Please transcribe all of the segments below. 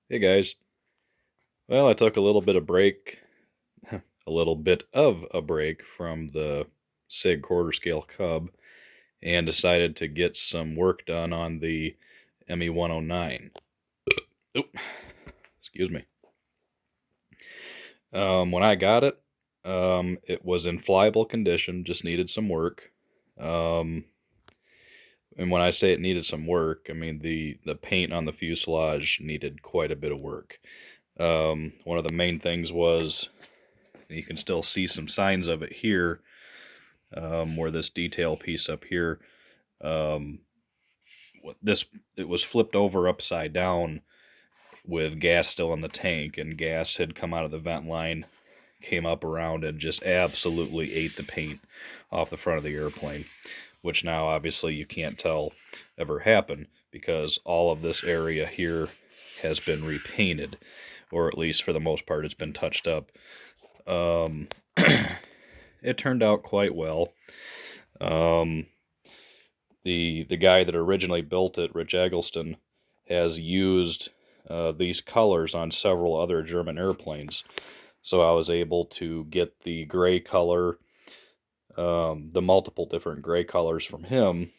Hey guys. Well, I took a little bit of break, a little bit of a break from the SIG quarter scale Cub and decided to get some work done on the ME 109. Oop, excuse me. When I got it, it was in flyable condition, just needed some work. Um, and when I say it needed some work, I mean the paint on the fuselage needed quite a bit of work. One of the main things was, you can still see some signs of it here, where this detail piece up here, um, this it was flipped over upside down with gas still in the tank, and gas had come out of the vent line, came up around, and just absolutely ate the paint off the front of the airplane, which now obviously you can't tell ever happened because all of this area here has been repainted, or at least for the most part it's been touched up. Um, it turned out quite well. Um, the guy that originally built it, Rich Eggleston, has used these colors on several other German airplanes. So I was able to get the gray color, the multiple different gray colors from him.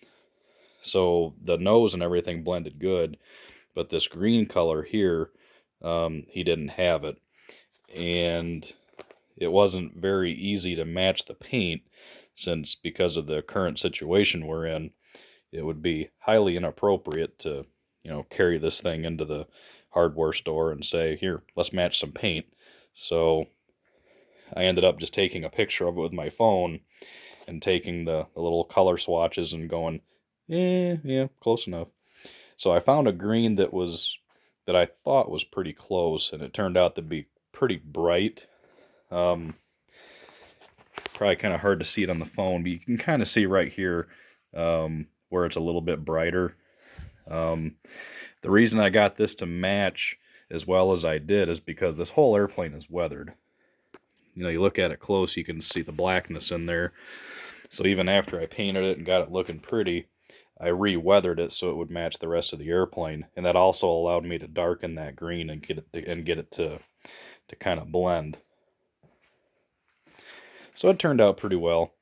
So the nose and everything blended good, but this green color here, he didn't have it. And it wasn't very easy to match the paint, since because of the current situation we're in, it would be highly inappropriate to, carry this thing into the hardware store and say, here, let's match some paint. So I ended up just taking a picture of it with my phone and taking the little color swatches and going, yeah, close enough. So I found a green that I thought was pretty close, and it turned out to be pretty bright. Um, Probably kind of hard to see it on the phone, but you can kind of see right here, where it's a little bit brighter. Um, the reason I got this to match as well as I did is because this whole airplane is weathered. You look at it close, you can see the blackness in there. So even after I painted it and got it looking pretty, I re-weathered it so it would match the rest of the airplane, and that also allowed me to darken that green and get it to kind of blend. So it turned out pretty well.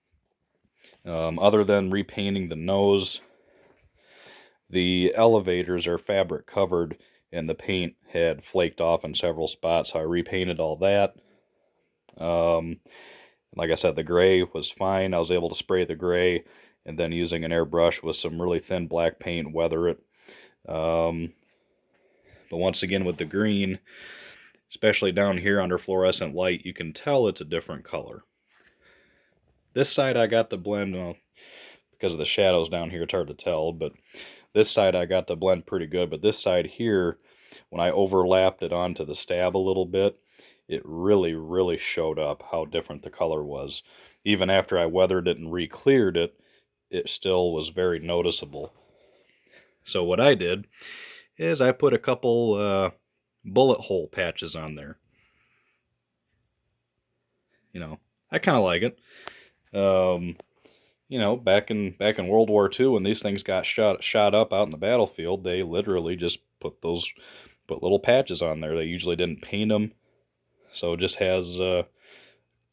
Other than repainting the nose, the elevators are fabric covered, and the paint had flaked off in several spots, so I repainted all that. Um, like I said, the gray was fine. I was able to spray the gray and then using an airbrush with some really thin black paint, weather it. Um, but once again, with the green, especially down here under fluorescent light, you can tell it's a different color. This side I got the blend, well, because of the shadows down here, it's hard to tell, but this side I got the blend pretty good. But this side here, when I overlapped it onto the stab a little bit, it really, really showed up how different the color was. Even after I weathered it and re-cleared it, it still was very noticeable. So what I did is I put a couple bullet hole patches on there. I kind of like it. Um, back in World War II, when these things got shot up out in the battlefield, they literally just put little patches on there. They usually didn't paint them, so it just has a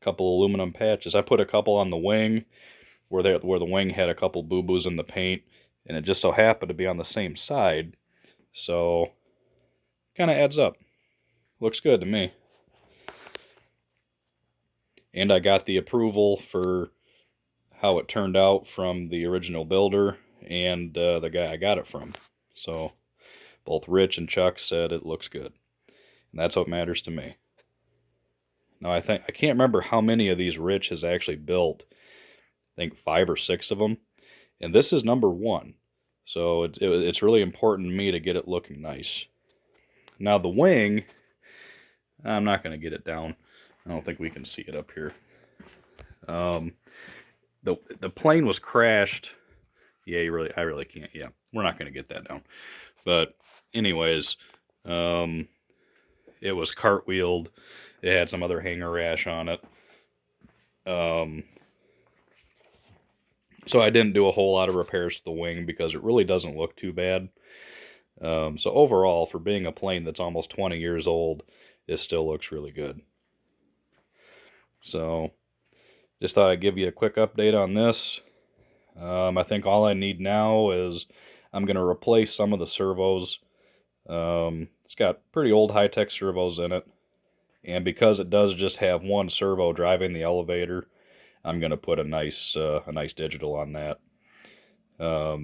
couple aluminum patches. I put a couple on the wing where the wing had a couple boo-boos in the paint, and it just so happened to be on the same side, so kind of adds up. Looks good to me. And I got the approval for how it turned out from the original builder and the guy I got it from. So both Rich and Chuck said it looks good, and that's what matters to me. Now I can't remember how many of these Rich has actually built. I think 5 or 6 of them, and this is number one. So it's really important to me to get it looking nice. Now the wing, I'm not going to get it down. I don't think we can see it up here. Um, the plane was crashed. Yeah, I really can't. Yeah, we're not going to get that down. But anyways, it was cartwheeled. It had some other hanger rash on it. Um, so I didn't do a whole lot of repairs to the wing because it really doesn't look too bad. So overall, for being a plane that's almost 20 years old, it still looks really good. So just thought I'd give you a quick update on this. I think all I need now is I'm going to replace some of the servos. It's got pretty old high-tech servos in it. And because it does just have one servo driving the elevator, I'm going to put a nice digital on that. I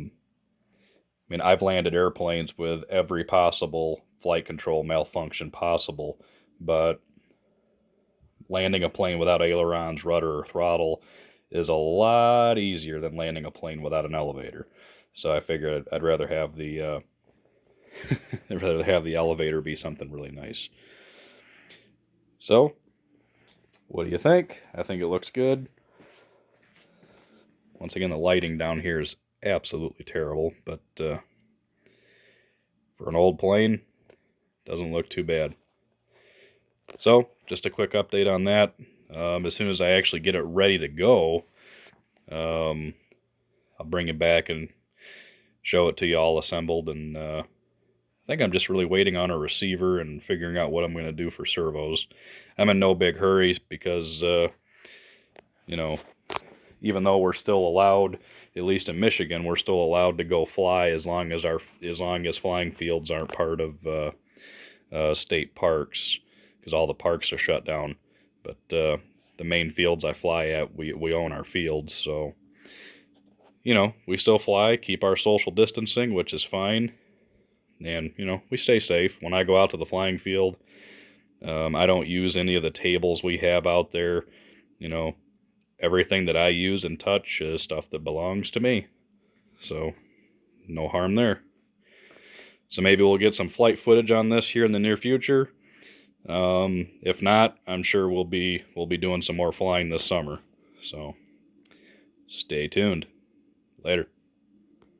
mean, I've landed airplanes with every possible flight control malfunction possible, but landing a plane without ailerons, rudder, or throttle is a lot easier than landing a plane without an elevator. So I figured I'd rather have the I'd rather have the elevator be something really nice. So, what do you think? I think it looks good. Once again, the lighting down here is absolutely terrible, but for an old plane, doesn't look too bad. So, just a quick update on that. As soon as I actually get it ready to go, I'll bring it back and show it to you all assembled. And I think I'm just really waiting on a receiver and figuring out what I'm going to do for servos. I'm in no big hurry because, you know, even though we're still allowed, at least in Michigan, we're still allowed to go fly as long as flying fields aren't part of state parks, because all the parks are shut down. But the main fields I fly at, we own our fields, so we still fly, keep our social distancing, which is fine, and we stay safe. When I go out to the flying field, I don't use any of the tables we have out there. Everything that I use and touch is stuff that belongs to me, so no harm there. So maybe we'll get some flight footage on this here in the near future. If not, I'm sure we'll be doing some more flying this summer. So stay tuned. Later.